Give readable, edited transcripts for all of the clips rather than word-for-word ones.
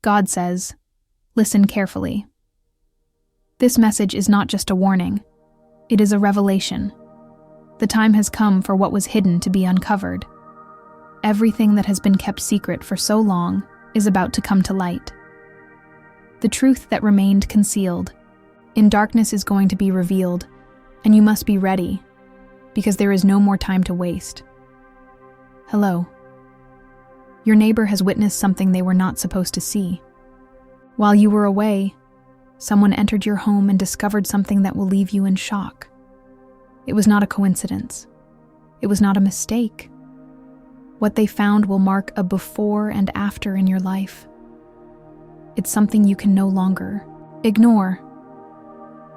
God says, listen carefully. This message is not just a warning. It is a revelation. The time has come for what was hidden to be uncovered. Everything that has been kept secret for so long is about to come to light. The truth that remained concealed in darkness is going to be revealed, and you must be ready, because there is no more time to waste. Hello. Your neighbor has witnessed something they were not supposed to see. While you were away, someone entered your home and discovered something that will leave you in shock. It was not a coincidence. It was not a mistake. What they found will mark a before and after in your life. It's something you can no longer ignore,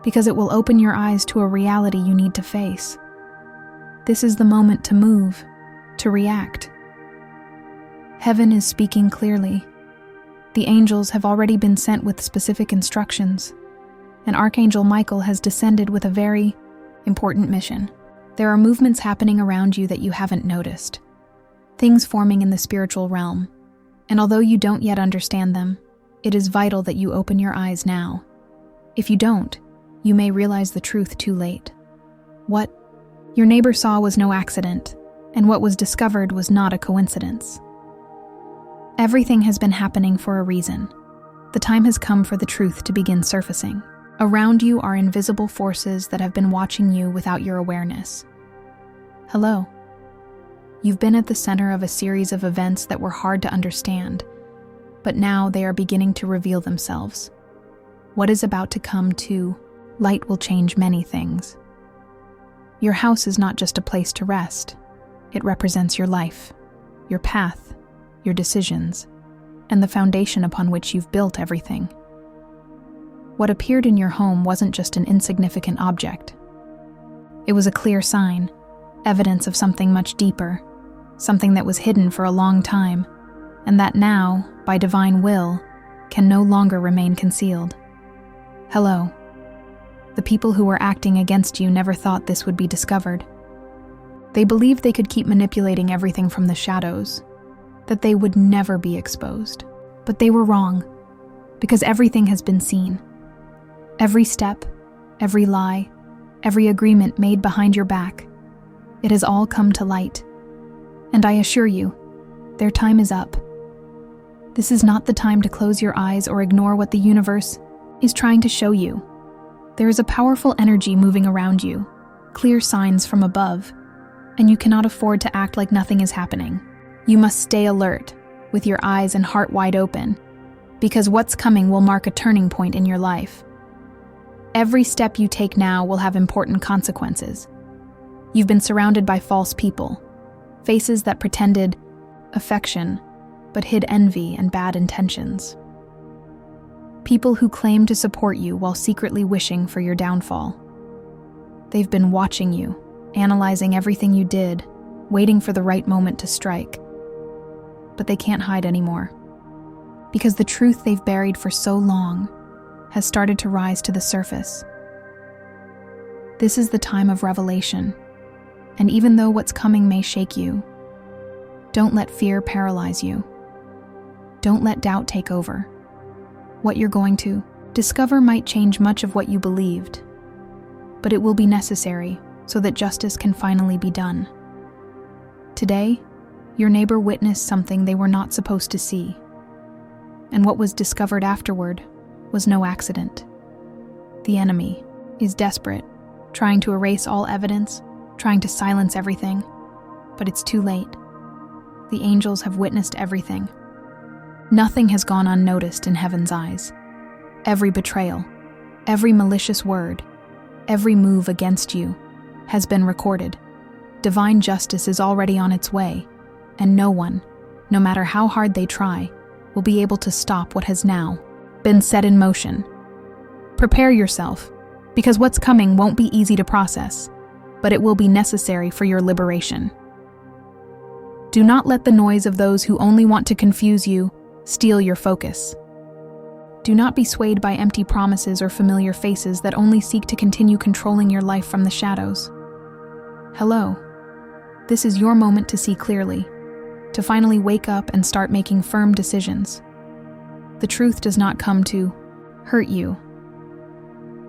because it will open your eyes to a reality you need to face. This is the moment to move, to react. Heaven is speaking clearly. The angels have already been sent with specific instructions, and Archangel Michael has descended with a very important mission. There are movements happening around you that you haven't noticed, things forming in the spiritual realm, and although you don't yet understand them, it is vital that you open your eyes now. If you don't, you may realize the truth too late. What your neighbor saw was no accident, and what was discovered was not a coincidence. Everything has been happening for a reason. The time has come for the truth to begin surfacing. Around you are invisible forces that have been watching you without your awareness. Hello. You've been at the center of a series of events that were hard to understand, but now they are beginning to reveal themselves. What is about to come to light will change many things. Your house is not just a place to rest. It represents your life, your path, your decisions, and the foundation upon which you've built everything. What appeared in your home wasn't just an insignificant object. It was a clear sign, evidence of something much deeper, something that was hidden for a long time, and that now, by divine will, can no longer remain concealed. Hello. The people who were acting against you never thought this would be discovered. They believed they could keep manipulating everything from the shadows, that they would never be exposed. But they were wrong, because everything has been seen. Every step, every lie, every agreement made behind your back, it has all come to light. And I assure you, their time is up. This is not the time to close your eyes or ignore what the universe is trying to show you. There is a powerful energy moving around you, clear signs from above, and you cannot afford to act like nothing is happening. You must stay alert, with your eyes and heart wide open, because what's coming will mark a turning point in your life. Every step you take now will have important consequences. You've been surrounded by false people, faces that pretended affection, but hid envy and bad intentions. People who claim to support you while secretly wishing for your downfall. They've been watching you, analyzing everything you did, waiting for the right moment to strike. But they can't hide anymore, because the truth they've buried for so long has started to rise to the surface. This is the time of revelation, and even though what's coming may shake you, don't let fear paralyze you. Don't let doubt take over. What you're going to discover might change much of what you believed, but it will be necessary so that justice can finally be done. Today, your neighbor witnessed something they were not supposed to see, and what was discovered afterward was no accident. The enemy is desperate, trying to erase all evidence, trying to silence everything, but it's too late. The angels have witnessed everything. Nothing has gone unnoticed in heaven's eyes. Every betrayal, every malicious word, every move against you has been recorded. Divine justice is already on its way, and no one, no matter how hard they try, will be able to stop what has now been set in motion. Prepare yourself, because what's coming won't be easy to process, but it will be necessary for your liberation. Do not let the noise of those who only want to confuse you steal your focus. Do not be swayed by empty promises or familiar faces that only seek to continue controlling your life from the shadows. Hello. This is your moment to see clearly, to finally wake up and start making firm decisions. The truth does not come to hurt you.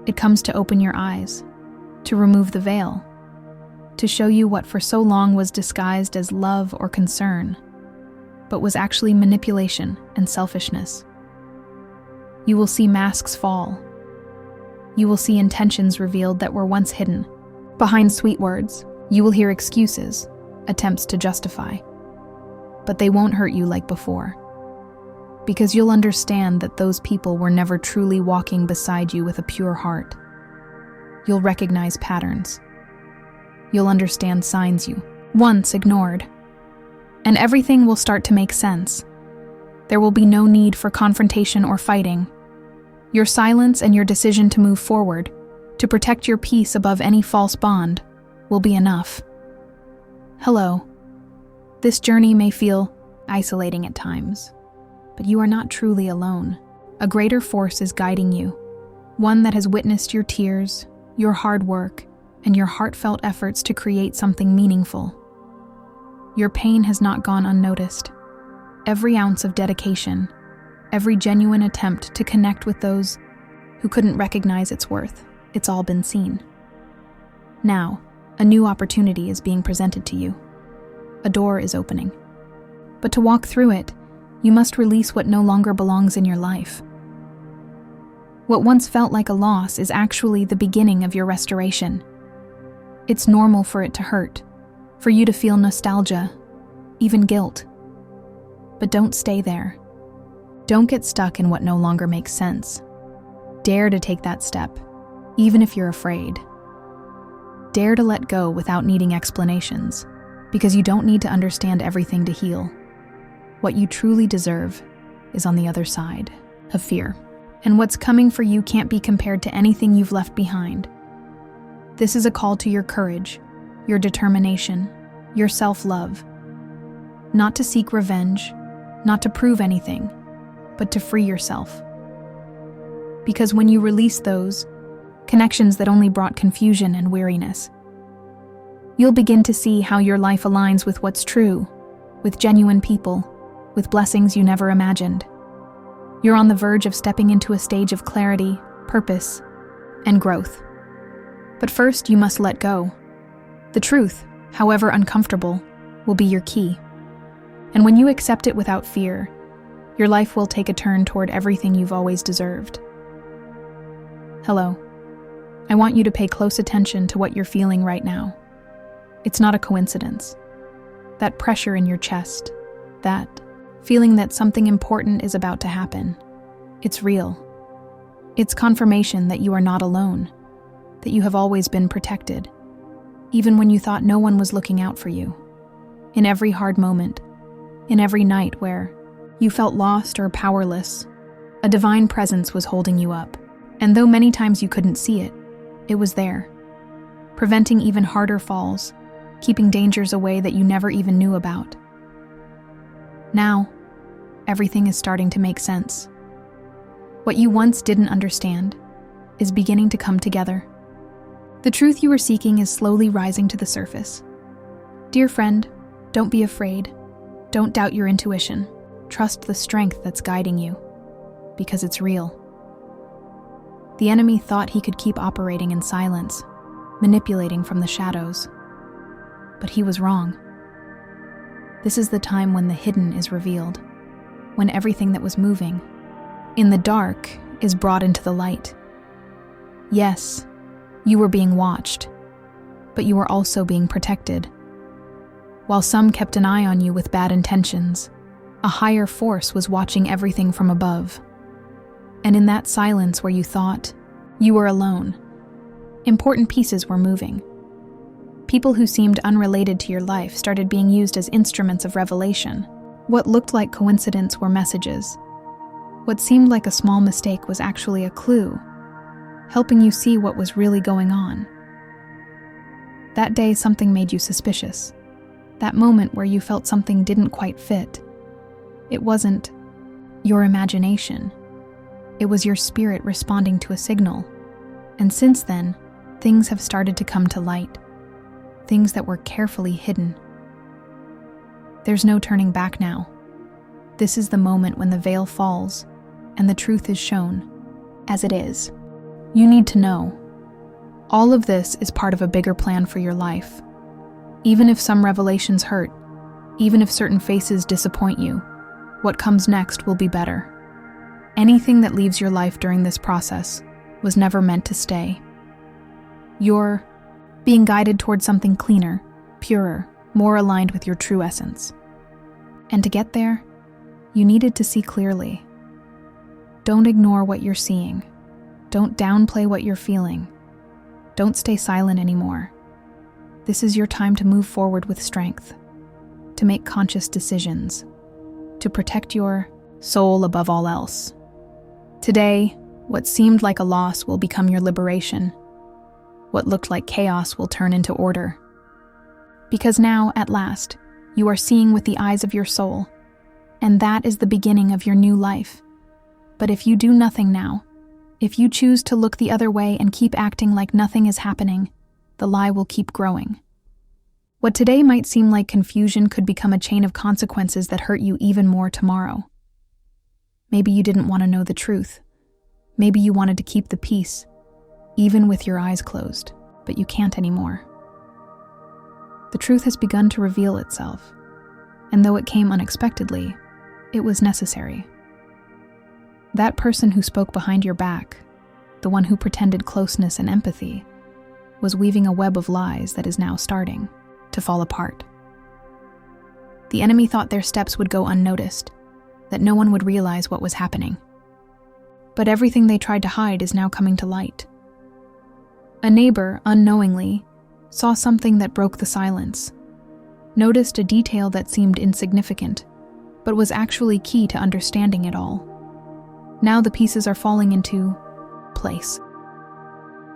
It comes to open your eyes, to remove the veil, to show you what for so long was disguised as love or concern, but was actually manipulation and selfishness. You will see masks fall. You will see intentions revealed that were once hidden. Behind sweet words, you will hear excuses, attempts to justify. But they won't hurt you like before, because you'll understand that those people were never truly walking beside you with a pure heart. You'll recognize patterns. You'll understand signs you once ignored. And everything will start to make sense. There will be no need for confrontation or fighting. Your silence and your decision to move forward, to protect your peace above any false bond, will be enough. Hello. This journey may feel isolating at times, but you are not truly alone. A greater force is guiding you, one that has witnessed your tears, your hard work, and your heartfelt efforts to create something meaningful. Your pain has not gone unnoticed. Every ounce of dedication, every genuine attempt to connect with those who couldn't recognize its worth, it's all been seen. Now, a new opportunity is being presented to you. A door is opening. But to walk through it, you must release what no longer belongs in your life. What once felt like a loss is actually the beginning of your restoration. It's normal for it to hurt, for you to feel nostalgia, even guilt. But don't stay there. Don't get stuck in what no longer makes sense. Dare to take that step, even if you're afraid. Dare to let go without needing explanations, because you don't need to understand everything to heal. What you truly deserve is on the other side of fear. And what's coming for you can't be compared to anything you've left behind. This is a call to your courage, your determination, your self-love. Not to seek revenge, not to prove anything, but to free yourself. Because when you release those connections that only brought confusion and weariness, you'll begin to see how your life aligns with what's true, with genuine people, with blessings you never imagined. You're on the verge of stepping into a stage of clarity, purpose, and growth. But first, you must let go. The truth, however uncomfortable, will be your key. And when you accept it without fear, your life will take a turn toward everything you've always deserved. Hello. I want you to pay close attention to what you're feeling right now. It's not a coincidence. That pressure in your chest, that feeling that something important is about to happen, it's real. It's confirmation that you are not alone, that you have always been protected, even when you thought no one was looking out for you. In every hard moment, in every night where you felt lost or powerless, a divine presence was holding you up. And though many times you couldn't see it, it was there, preventing even harder falls, keeping dangers away that you never even knew about. Now, everything is starting to make sense. What you once didn't understand is beginning to come together. The truth you were seeking is slowly rising to the surface. Dear friend, don't be afraid. Don't doubt your intuition. Trust the strength that's guiding you, because it's real. The enemy thought he could keep operating in silence, manipulating from the shadows. But he was wrong. This is the time when the hidden is revealed, when everything that was moving in the dark is brought into the light. Yes, you were being watched, but you were also being protected. While some kept an eye on you with bad intentions, a higher force was watching everything from above. And in that silence where you thought you were alone, important pieces were moving. People who seemed unrelated to your life started being used as instruments of revelation. What looked like coincidence were messages. What seemed like a small mistake was actually a clue, helping you see what was really going on. That day, something made you suspicious. That moment where you felt something didn't quite fit. It wasn't your imagination. It was your spirit responding to a signal. And since then, things have started to come to light. Things that were carefully hidden. There's no turning back now. This is the moment when the veil falls, and the truth is shown as it is. You need to know. All of this is part of a bigger plan for your life. Even if some revelations hurt, even if certain faces disappoint you, what comes next will be better. Anything that leaves your life during this process was never meant to stay. You're being guided towards something cleaner, purer, more aligned with your true essence. And to get there, you needed to see clearly. Don't ignore what you're seeing. Don't downplay what you're feeling. Don't stay silent anymore. This is your time to move forward with strength, to make conscious decisions, to protect your soul above all else. Today, what seemed like a loss will become your liberation. What looked like chaos will turn into order. Because now, at last, you are seeing with the eyes of your soul, and that is the beginning of your new life. But if you do nothing now, if you choose to look the other way and keep acting like nothing is happening, the lie will keep growing. What today might seem like confusion could become a chain of consequences that hurt you even more tomorrow. Maybe you didn't want to know the truth. Maybe you wanted to keep the peace, even with your eyes closed, but you can't anymore. The truth has begun to reveal itself, and though it came unexpectedly, it was necessary. That person who spoke behind your back, the one who pretended closeness and empathy, was weaving a web of lies that is now starting to fall apart. The enemy thought their steps would go unnoticed, that no one would realize what was happening. But everything they tried to hide is now coming to light. A neighbor, unknowingly, saw something that broke the silence, noticed a detail that seemed insignificant, but was actually key to understanding it all. Now the pieces are falling into place.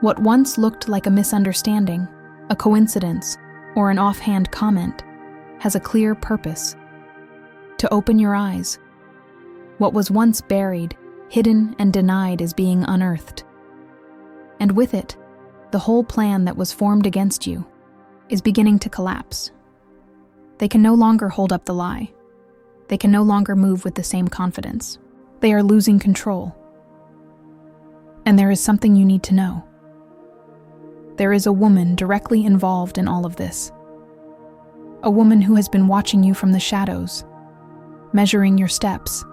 What once looked like a misunderstanding, a coincidence, or an offhand comment, has a clear purpose: to open your eyes. What was once buried, hidden, and denied is being unearthed. And with it, the whole plan that was formed against you is beginning to collapse. They can no longer hold up the lie. They can no longer move with the same confidence. They are losing control. And there is something you need to know. There is a woman directly involved in all of this. A woman who has been watching you from the shadows, measuring your steps,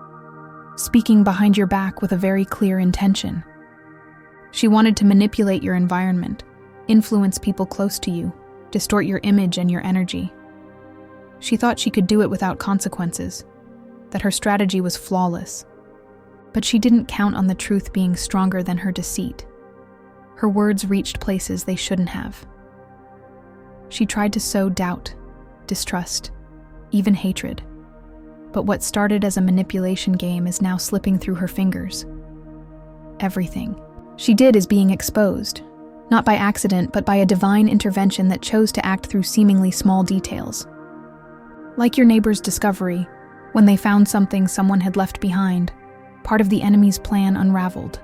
speaking behind your back with a very clear intention. She wanted to manipulate your environment, influence people close to you, distort your image and your energy. She thought she could do it without consequences, that her strategy was flawless. But she didn't count on the truth being stronger than her deceit. Her words reached places they shouldn't have. She tried to sow doubt, distrust, even hatred. But what started as a manipulation game is now slipping through her fingers. Everything she did is being exposed, not by accident, but by a divine intervention that chose to act through seemingly small details. Like your neighbor's discovery, when they found something someone had left behind, part of the enemy's plan unraveled.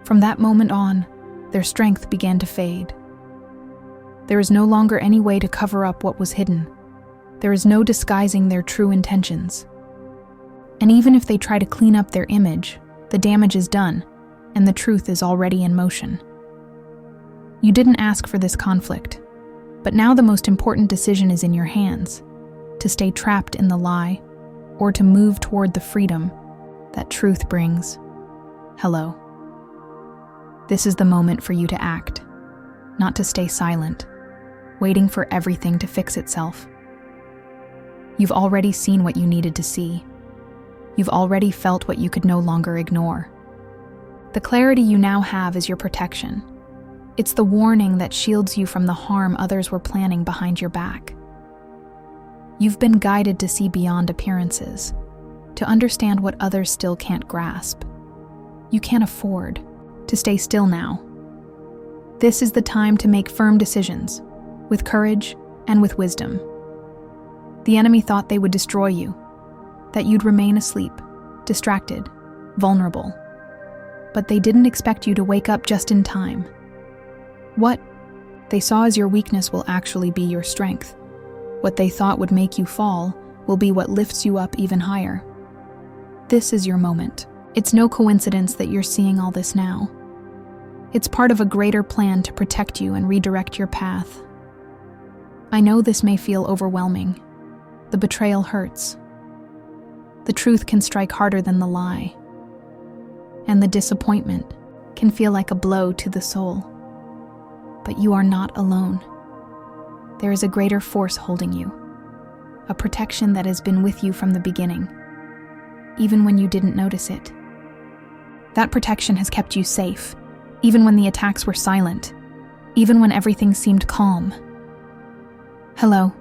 From that moment on, their strength began to fade. There is no longer any way to cover up what was hidden. There is no disguising their true intentions. And even if they try to clean up their image, the damage is done, and the truth is already in motion. You didn't ask for this conflict, but now the most important decision is in your hands: to stay trapped in the lie, or to move toward the freedom that truth brings. Hello. This is the moment for you to act, not to stay silent, waiting for everything to fix itself. You've already seen what you needed to see. You've already felt what you could no longer ignore. The clarity you now have is your protection. It's the warning that shields you from the harm others were planning behind your back. You've been guided to see beyond appearances, to understand what others still can't grasp. You can't afford to stay still now. This is the time to make firm decisions, with courage and with wisdom. The enemy thought they would destroy you, that you'd remain asleep, distracted, vulnerable. But they didn't expect you to wake up just in time. What they saw as your weakness will actually be your strength. What they thought would make you fall will be what lifts you up even higher. This is your moment. It's no coincidence that you're seeing all this now. It's part of a greater plan to protect you and redirect your path. I know this may feel overwhelming. The betrayal hurts. The truth can strike harder than the lie. And the disappointment can feel like a blow to the soul. But you are not alone. There is a greater force holding you, a protection that has been with you from the beginning, even when you didn't notice it. That protection has kept you safe, even when the attacks were silent, even when everything seemed calm. Hello,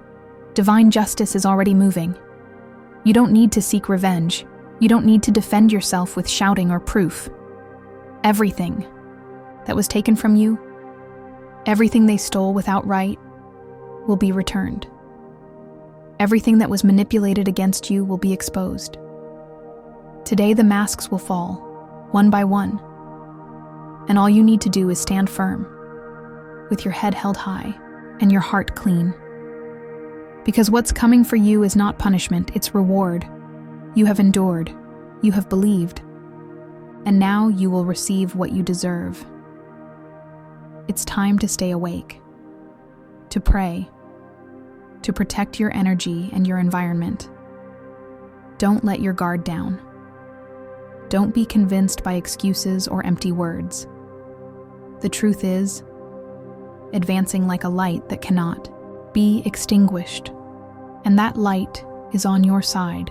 divine justice is already moving. You don't need to seek revenge. You don't need to defend yourself with shouting or proof. Everything that was taken from you, everything they stole without right, will be returned. Everything that was manipulated against you will be exposed. Today the masks will fall, one by one, and all you need to do is stand firm, with your head held high and your heart clean. Because what's coming for you is not punishment, it's reward. You have endured, you have believed, and now you will receive what you deserve. It's time to stay awake, to pray, to protect your energy and your environment. Don't let your guard down. Don't be convinced by excuses or empty words. The truth is, advancing like a light that cannot be extinguished, and that light is on your side.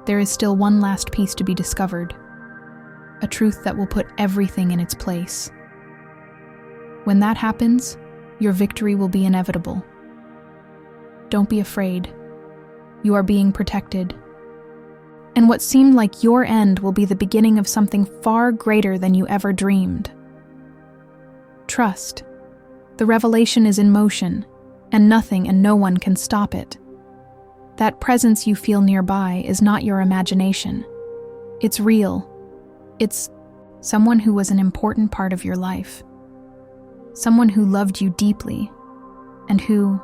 There is still one last piece to be discovered, a truth that will put everything in its place. When that happens, your victory will be inevitable. Don't be afraid. You are being protected. And what seemed like your end will be the beginning of something far greater than you ever dreamed. Trust. The revelation is in motion, and nothing and no one can stop it. That presence you feel nearby is not your imagination. It's real. It's someone who was an important part of your life. Someone who loved you deeply, and who,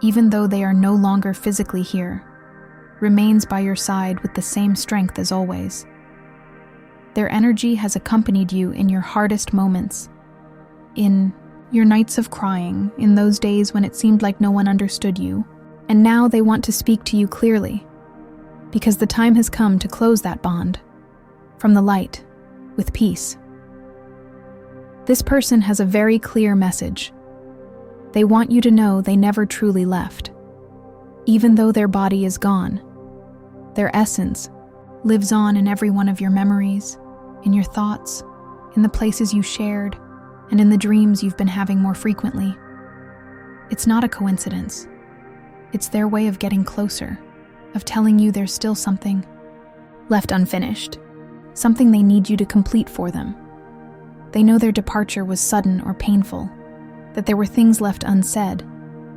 even though they are no longer physically here, remains by your side with the same strength as always. Their energy has accompanied you in your hardest moments, in your nights of crying, in those days when it seemed like no one understood you, and now they want to speak to you clearly, because the time has come to close that bond, from the light, with peace. This person has a very clear message. They want you to know they never truly left. Even though their body is gone, their essence lives on in every one of your memories, in your thoughts, in the places you shared, and in the dreams you've been having more frequently. It's not a coincidence. It's their way of getting closer, of telling you there's still something left unfinished, something they need you to complete for them. They know their departure was sudden or painful, that there were things left unsaid,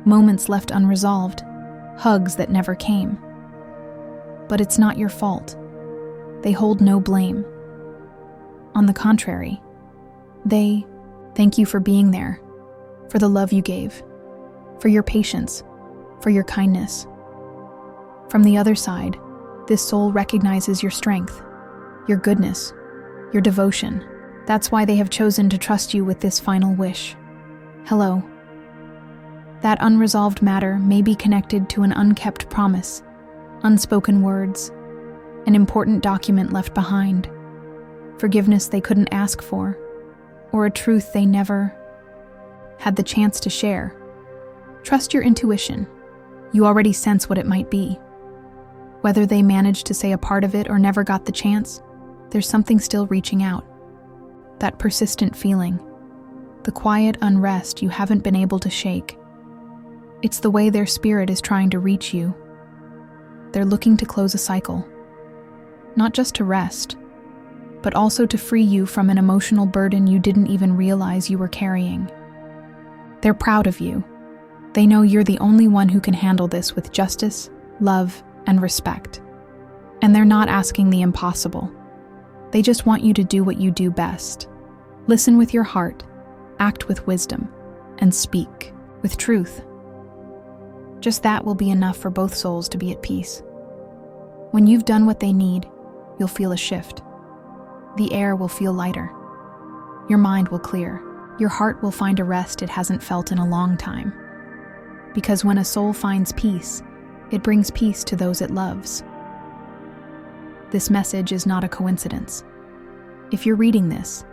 moments left unresolved, hugs that never came. But it's not your fault. They hold no blame. On the contrary, they thank you for being there, for the love you gave, for your patience, for your kindness. From the other side, this soul recognizes your strength, your goodness, your devotion. That's why they have chosen to trust you with this final wish. Hello. That unresolved matter may be connected to an unkept promise, unspoken words, an important document left behind, forgiveness they couldn't ask for, or a truth they never had the chance to share. Trust your intuition. You already sense what it might be. Whether they managed to say a part of it or never got the chance, there's something still reaching out. That persistent feeling, the quiet unrest you haven't been able to shake. It's the way their spirit is trying to reach you. They're looking to close a cycle, not just to rest, but also to free you from an emotional burden you didn't even realize you were carrying. They're proud of you. They know you're the only one who can handle this with justice, love, and respect. And they're not asking the impossible. They just want you to do what you do best. Listen with your heart, act with wisdom, and speak with truth. Just that will be enough for both souls to be at peace. When you've done what they need, you'll feel a shift. The air will feel lighter. Your mind will clear. Your heart will find a rest it hasn't felt in a long time. Because when a soul finds peace, it brings peace to those it loves. This message is not a coincidence. If you're reading this,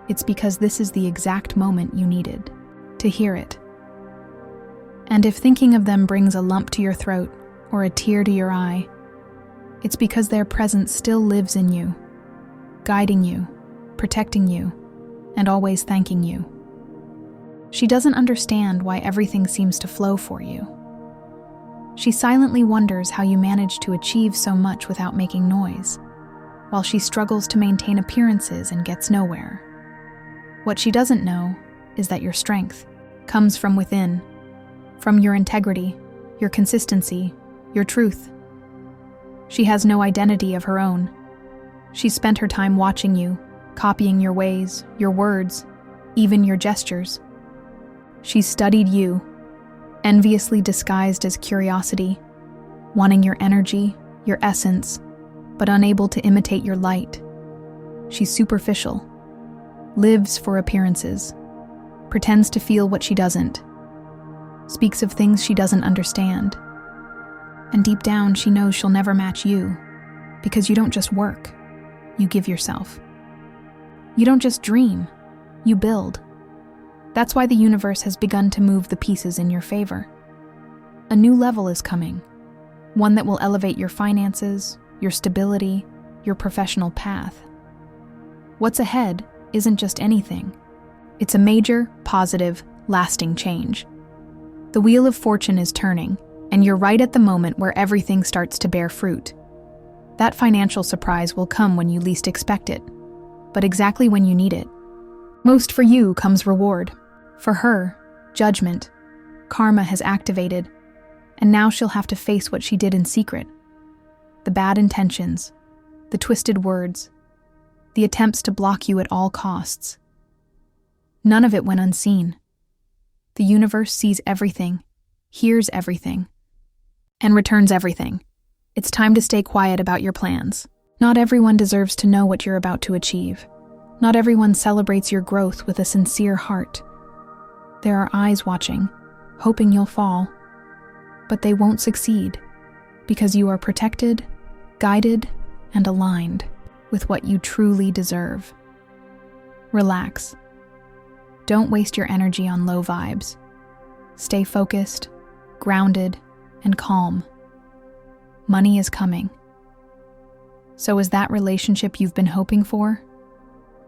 it's because this is the exact moment you needed to hear it. And if thinking of them brings a lump to your throat or a tear to your eye, it's because their presence still lives in you, guiding you, protecting you, and always thanking you. She doesn't understand why everything seems to flow for you. She silently wonders how you manage to achieve so much without making noise, while she struggles to maintain appearances and gets nowhere. What she doesn't know is that your strength comes from within, from your integrity, your consistency, your truth. She has no identity of her own. She spent her time watching you, copying your ways, your words, even your gestures. She's studied you, enviously disguised as curiosity, wanting your energy, your essence, but unable to imitate your light. She's superficial, lives for appearances, pretends to feel what she doesn't, speaks of things she doesn't understand. And deep down, she knows she'll never match you, because you don't just work, you give yourself. You don't just dream, you build. That's why the universe has begun to move the pieces in your favor. A new level is coming, one that will elevate your finances, your stability, your professional path. What's ahead isn't just anything. It's a major, positive, lasting change. The wheel of fortune is turning, and you're right at the moment where everything starts to bear fruit. That financial surprise will come when you least expect it, but exactly when you need it. Most for you comes reward. For her, judgment. Karma has activated, and now she'll have to face what she did in secret. The bad intentions, the twisted words, the attempts to block you at all costs. None of it went unseen. The universe sees everything, hears everything, and returns everything. It's time to stay quiet about your plans. Not everyone deserves to know what you're about to achieve. Not everyone celebrates your growth with a sincere heart. There are eyes watching, hoping you'll fall, but they won't succeed because you are protected, guided, and aligned with what you truly deserve. Relax. Don't waste your energy on low vibes. Stay focused, grounded, and calm. Money is coming. So is that relationship you've been hoping for?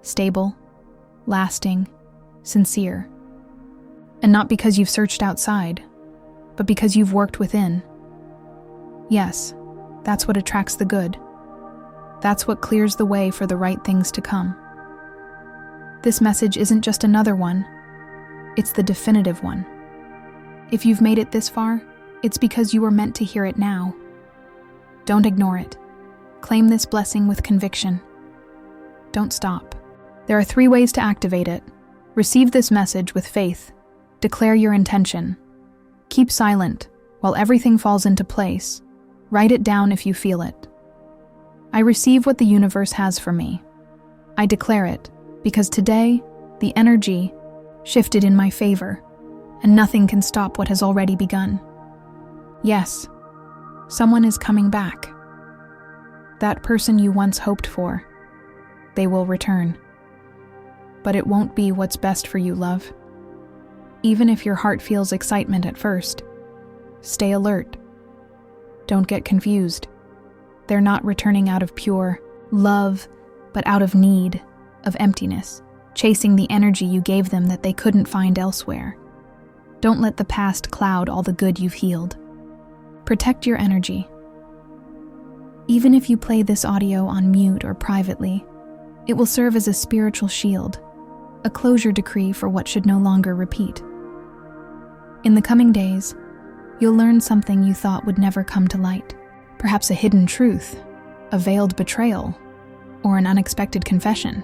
Stable, lasting, sincere. And not because you've searched outside, but because you've worked within. Yes, that's what attracts the good. That's what clears the way for the right things to come. This message isn't just another one, it's the definitive one. If you've made it this far, it's because you were meant to hear it now. Don't ignore it. Claim this blessing with conviction. Don't stop. There are 3 ways to activate it. Receive this message with faith. Declare your intention. Keep silent while everything falls into place. Write it down if you feel it. I receive what the universe has for me. I declare it because today, the energy shifted in my favor, and nothing can stop what has already begun. Yes, someone is coming back. That person you once hoped for, they will return. But it won't be what's best for you, love. Even if your heart feels excitement at first, stay alert. Don't get confused. They're not returning out of pure love, but out of need, of emptiness, chasing the energy you gave them that they couldn't find elsewhere. Don't let the past cloud all the good you've healed. Protect your energy. Even if you play this audio on mute or privately, it will serve as a spiritual shield, a closure decree for what should no longer repeat. In the coming days, you'll learn something you thought would never come to light. Perhaps a hidden truth, a veiled betrayal, or an unexpected confession.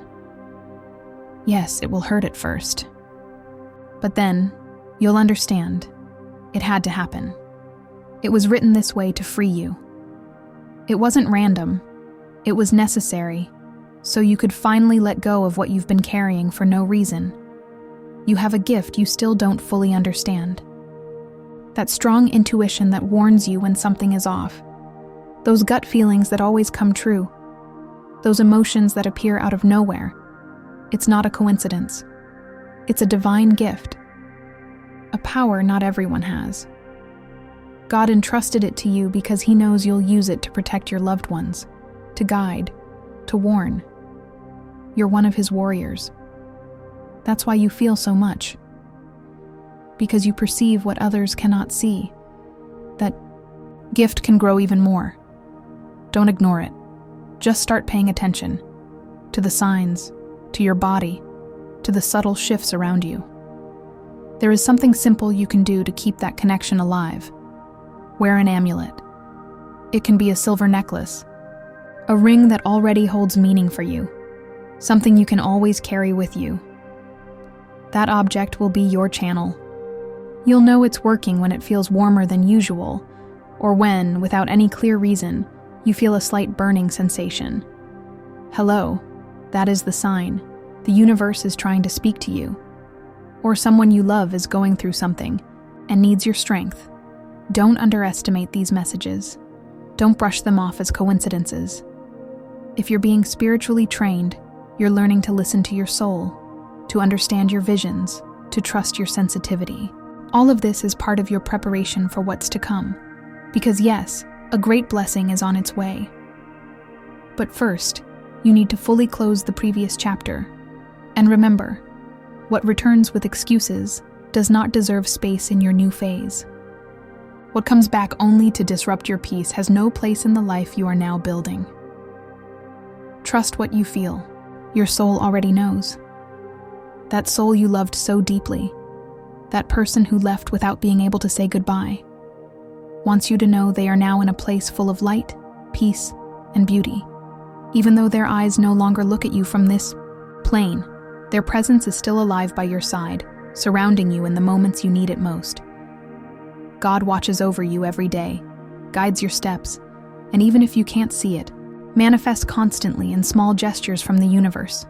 Yes, it will hurt at first. But then, you'll understand. It had to happen. It was written this way to free you. It wasn't random. It was necessary, so you could finally let go of what you've been carrying for no reason. You have a gift you still don't fully understand. That strong intuition that warns you when something is off. Those gut feelings that always come true. Those emotions that appear out of nowhere. It's not a coincidence. It's a divine gift. A power not everyone has. God entrusted it to you because He knows you'll use it to protect your loved ones, to guide, to warn. You're one of His warriors. That's why you feel so much. Because you perceive what others cannot see. That gift can grow even more. Don't ignore it. Just start paying attention to the signs, to your body, to the subtle shifts around you. There is something simple you can do to keep that connection alive. Wear an amulet. It can be a silver necklace, a ring that already holds meaning for you, something you can always carry with you. That object will be your channel. You'll know it's working when it feels warmer than usual, or when, without any clear reason, you feel a slight burning sensation. Hello, that is the sign. The universe is trying to speak to you. Or someone you love is going through something and needs your strength. Don't underestimate these messages. Don't brush them off as coincidences. If you're being spiritually trained, you're learning to listen to your soul, to understand your visions, to trust your sensitivity. All of this is part of your preparation for what's to come. Because yes, a great blessing is on its way. But first, you need to fully close the previous chapter. And remember, what returns with excuses does not deserve space in your new phase. What comes back only to disrupt your peace has no place in the life you are now building. Trust what you feel. Your soul already knows. That soul you loved so deeply, that person who left without being able to say goodbye, wants you to know they are now in a place full of light, peace, and beauty. Even though their eyes no longer look at you from this plane, their presence is still alive by your side, surrounding you in the moments you need it most. God watches over you every day, guides your steps, and even if you can't see it, manifests constantly in small gestures from the universe.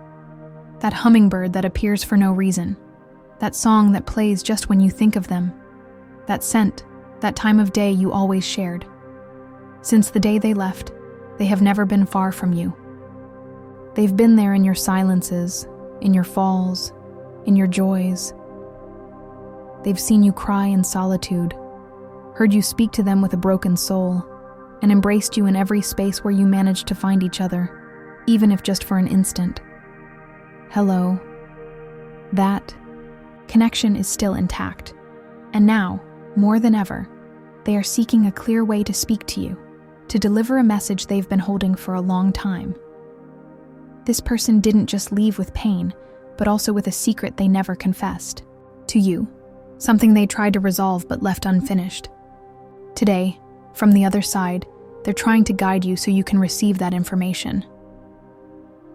That hummingbird that appears for no reason, that song that plays just when you think of them, that scent, that time of day you always shared. Since the day they left, they have never been far from you. They've been there in your silences, in your falls, in your joys. They've seen you cry in solitude, heard you speak to them with a broken soul, and embraced you in every space where you managed to find each other, even if just for an instant. Hello. That connection is still intact. And now, more than ever, they are seeking a clear way to speak to you, to deliver a message they've been holding for a long time. This person didn't just leave with pain, but also with a secret they never confessed. To you, something they tried to resolve but left unfinished. Today, from the other side, they're trying to guide you so you can receive that information.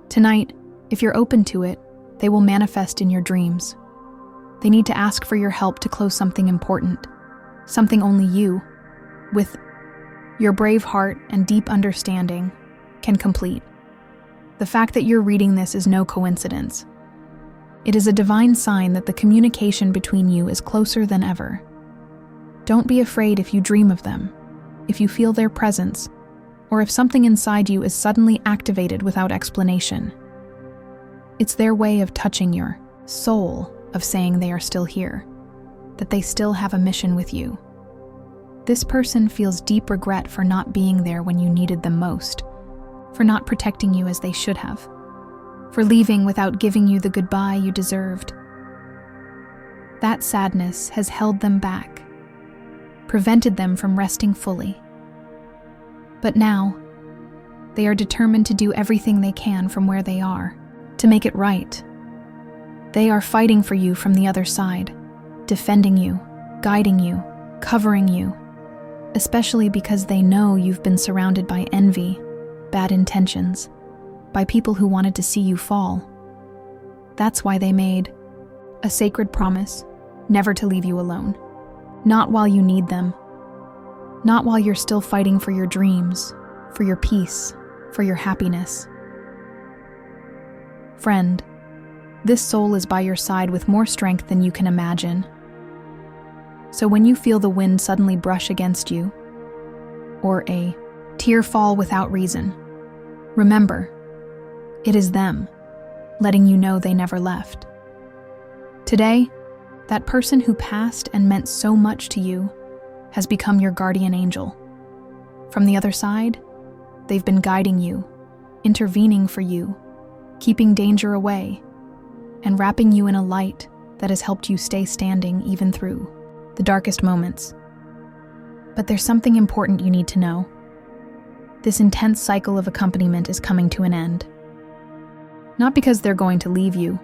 Tonight, if you're open to it, they will manifest in your dreams. They need to ask for your help to close something important, something only you, with your brave heart and deep understanding, can complete. The fact that you're reading this is no coincidence. It is a divine sign that the communication between you is closer than ever. Don't be afraid if you dream of them, if you feel their presence, or if something inside you is suddenly activated without explanation. It's their way of touching your soul, of saying they are still here, that they still have a mission with you. This person feels deep regret for not being there when you needed them most, for not protecting you as they should have, for leaving without giving you the goodbye you deserved. That sadness has held them back, prevented them from resting fully. But now, they are determined to do everything they can from where they are, to make it right. They are fighting for you from the other side, defending you, guiding you, covering you, especially because they know you've been surrounded by envy, bad intentions, by people who wanted to see you fall. That's why they made a sacred promise never to leave you alone. Not while you need them. Not while you're still fighting for your dreams, for your peace, for your happiness. Friend, this soul is by your side with more strength than you can imagine. So when you feel the wind suddenly brush against you, or a tear fall without reason, remember, it is them, letting you know they never left. Today, that person who passed and meant so much to you has become your guardian angel. From the other side, they've been guiding you, intervening for you, keeping danger away, and wrapping you in a light that has helped you stay standing even through the darkest moments. But there's something important you need to know. This intense cycle of accompaniment is coming to an end. Not because they're going to leave you,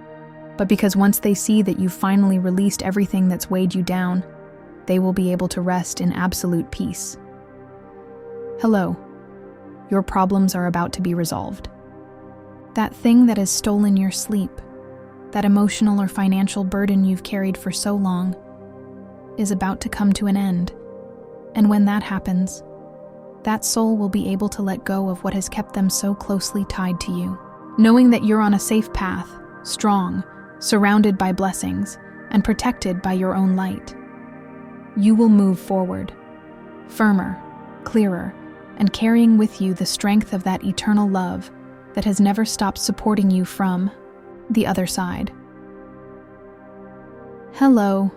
but because once they see that you've finally released everything that's weighed you down, they will be able to rest in absolute peace. Hello. Your problems are about to be resolved. That thing that has stolen your sleep, that emotional or financial burden you've carried for so long, is about to come to an end. And when that happens, that soul will be able to let go of what has kept them so closely tied to you. Knowing that you're on a safe path, strong, surrounded by blessings, and protected by your own light. You will move forward, firmer, clearer, and carrying with you the strength of that eternal love that has never stopped supporting you from the other side. Hello.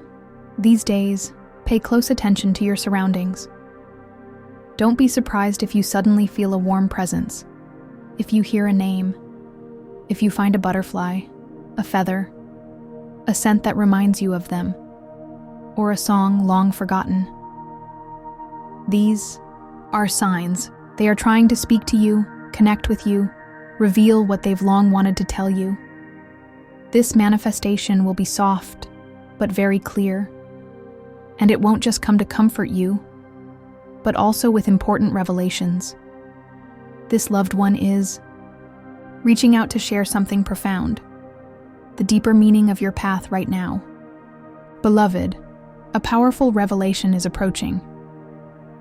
These days, pay close attention to your surroundings. Don't be surprised if you suddenly feel a warm presence, if you hear a name, if you find a butterfly, a feather, a scent that reminds you of them, or a song long forgotten. These are signs. They are trying to speak to you, connect with you, reveal what they've long wanted to tell you. This manifestation will be soft, but very clear, and it won't just come to comfort you, but also with important revelations. This loved one is reaching out to share something profound, the deeper meaning of your path right now. Beloved, a powerful revelation is approaching.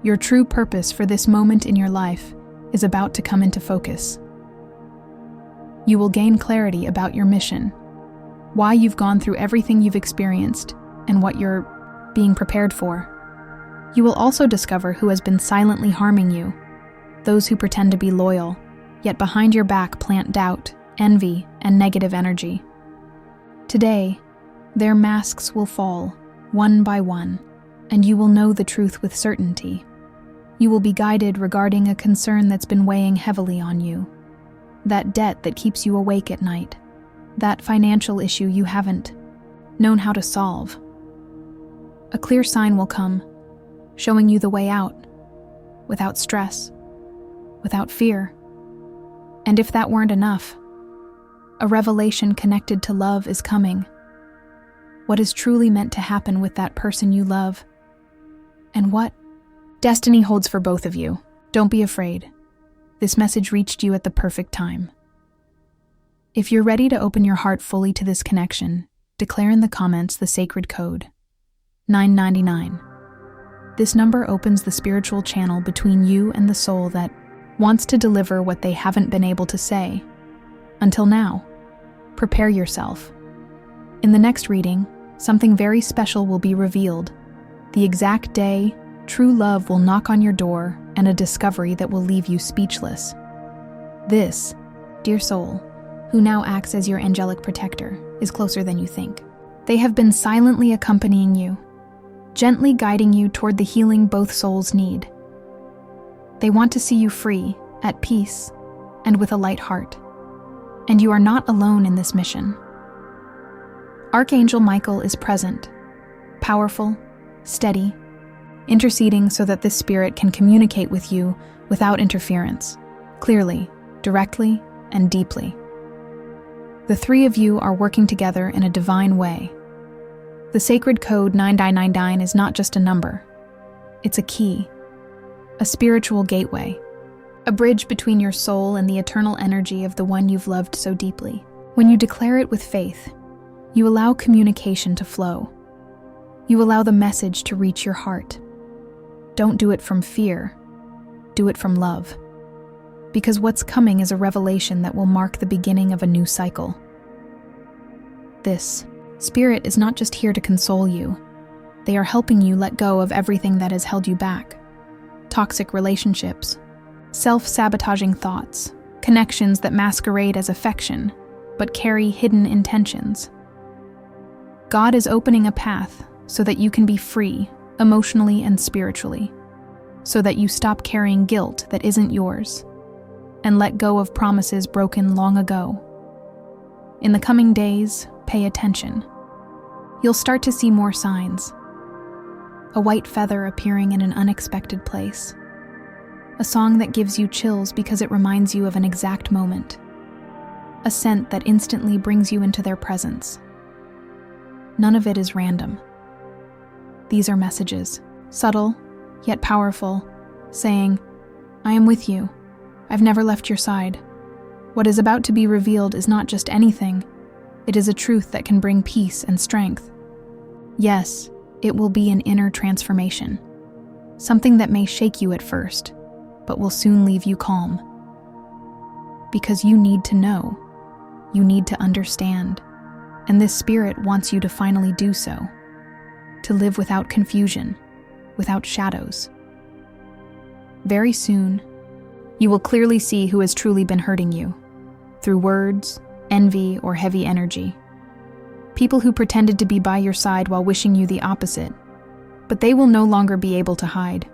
Your true purpose for this moment in your life is about to come into focus. You will gain clarity about your mission, why you've gone through everything you've experienced, and what you're being prepared for. You will also discover who has been silently harming you, those who pretend to be loyal, yet behind your back plant doubt, envy, and negative energy. Today, their masks will fall, one by one, and you will know the truth with certainty. You will be guided regarding a concern that's been weighing heavily on you, that debt that keeps you awake at night, that financial issue you haven't known how to solve. A clear sign will come, showing you the way out, without stress, without fear. And if that weren't enough, a revelation connected to love is coming. What is truly meant to happen with that person you love, and what destiny holds for both of you. Don't be afraid. This message reached you at the perfect time. If you're ready to open your heart fully to this connection, declare in the comments the sacred code, 999. This number opens the spiritual channel between you and the soul that wants to deliver what they haven't been able to say. Until now, prepare yourself. In the next reading, something very special will be revealed. The exact day, true love will knock on your door, and a discovery that will leave you speechless. This, dear soul, who now acts as your angelic protector, is closer than you think. They have been silently accompanying you, gently guiding you toward the healing both souls need. They want to see you free, at peace, and with a light heart. And you are not alone in this mission. Archangel Michael is present, powerful, steady, interceding so that this spirit can communicate with you without interference, clearly, directly, and deeply. The three of you are working together in a divine way. The sacred code 9999 is not just a number. It's a key, a spiritual gateway, a bridge between your soul and the eternal energy of the one you've loved so deeply. When you declare it with faith, you allow communication to flow. You allow the message to reach your heart. Don't do it from fear. Do it from love. because what's coming is a revelation that will mark the beginning of a new cycle. This spirit is not just here to console you. They are helping you let go of everything that has held you back. Toxic relationships, self-sabotaging thoughts, connections that masquerade as affection, but carry hidden intentions. God is opening a path so that you can be free, emotionally and spiritually, so that you stop carrying guilt that isn't yours, and let go of promises broken long ago. In the coming days, pay attention. You'll start to see more signs. A white feather appearing in an unexpected place. A song that gives you chills because it reminds you of an exact moment. A scent that instantly brings you into their presence. None of it is random. These are messages, subtle, yet powerful, saying, "I am with you. I've never left your side." What is about to be revealed is not just anything. It is a truth that can bring peace and strength. Yes, it will be an inner transformation. Something that may shake you at first, but will soon leave you calm. Because you need to know. You need to understand. And this spirit wants you to finally do so. To live without confusion, without shadows. Very soon, you will clearly see who has truly been hurting you, through words, envy, or heavy energy. People who pretended to be by your side while wishing you the opposite, but they will no longer be able to hide.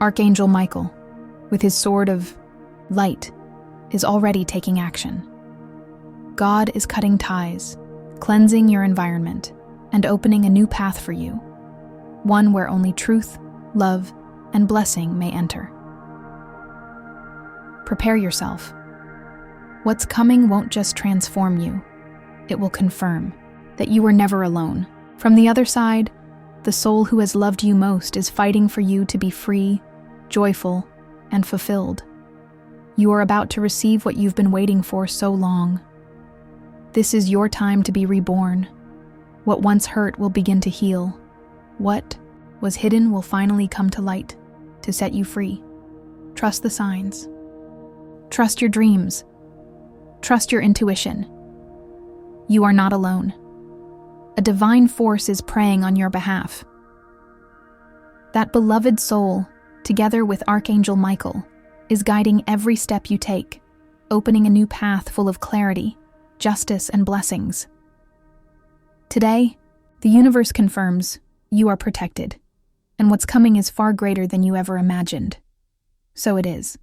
Archangel Michael, with his sword of light, is already taking action. God is cutting ties, cleansing your environment, and opening a new path for you, one where only truth, love, and blessing may enter. Prepare yourself. What's coming won't just transform you, it will confirm that you were never alone. From the other side, the soul who has loved you most is fighting for you to be free, joyful, and fulfilled. You are about to receive what you've been waiting for so long. This is your time to be reborn. What once hurt will begin to heal. What was hidden will finally come to light to set you free. Trust the signs. Trust your dreams. Trust your intuition. You are not alone. A divine force is praying on your behalf. That beloved soul, together with Archangel Michael, is guiding every step you take, opening a new path full of clarity, justice, and blessings. Today, the universe confirms you are protected, and what's coming is far greater than you ever imagined. So it is.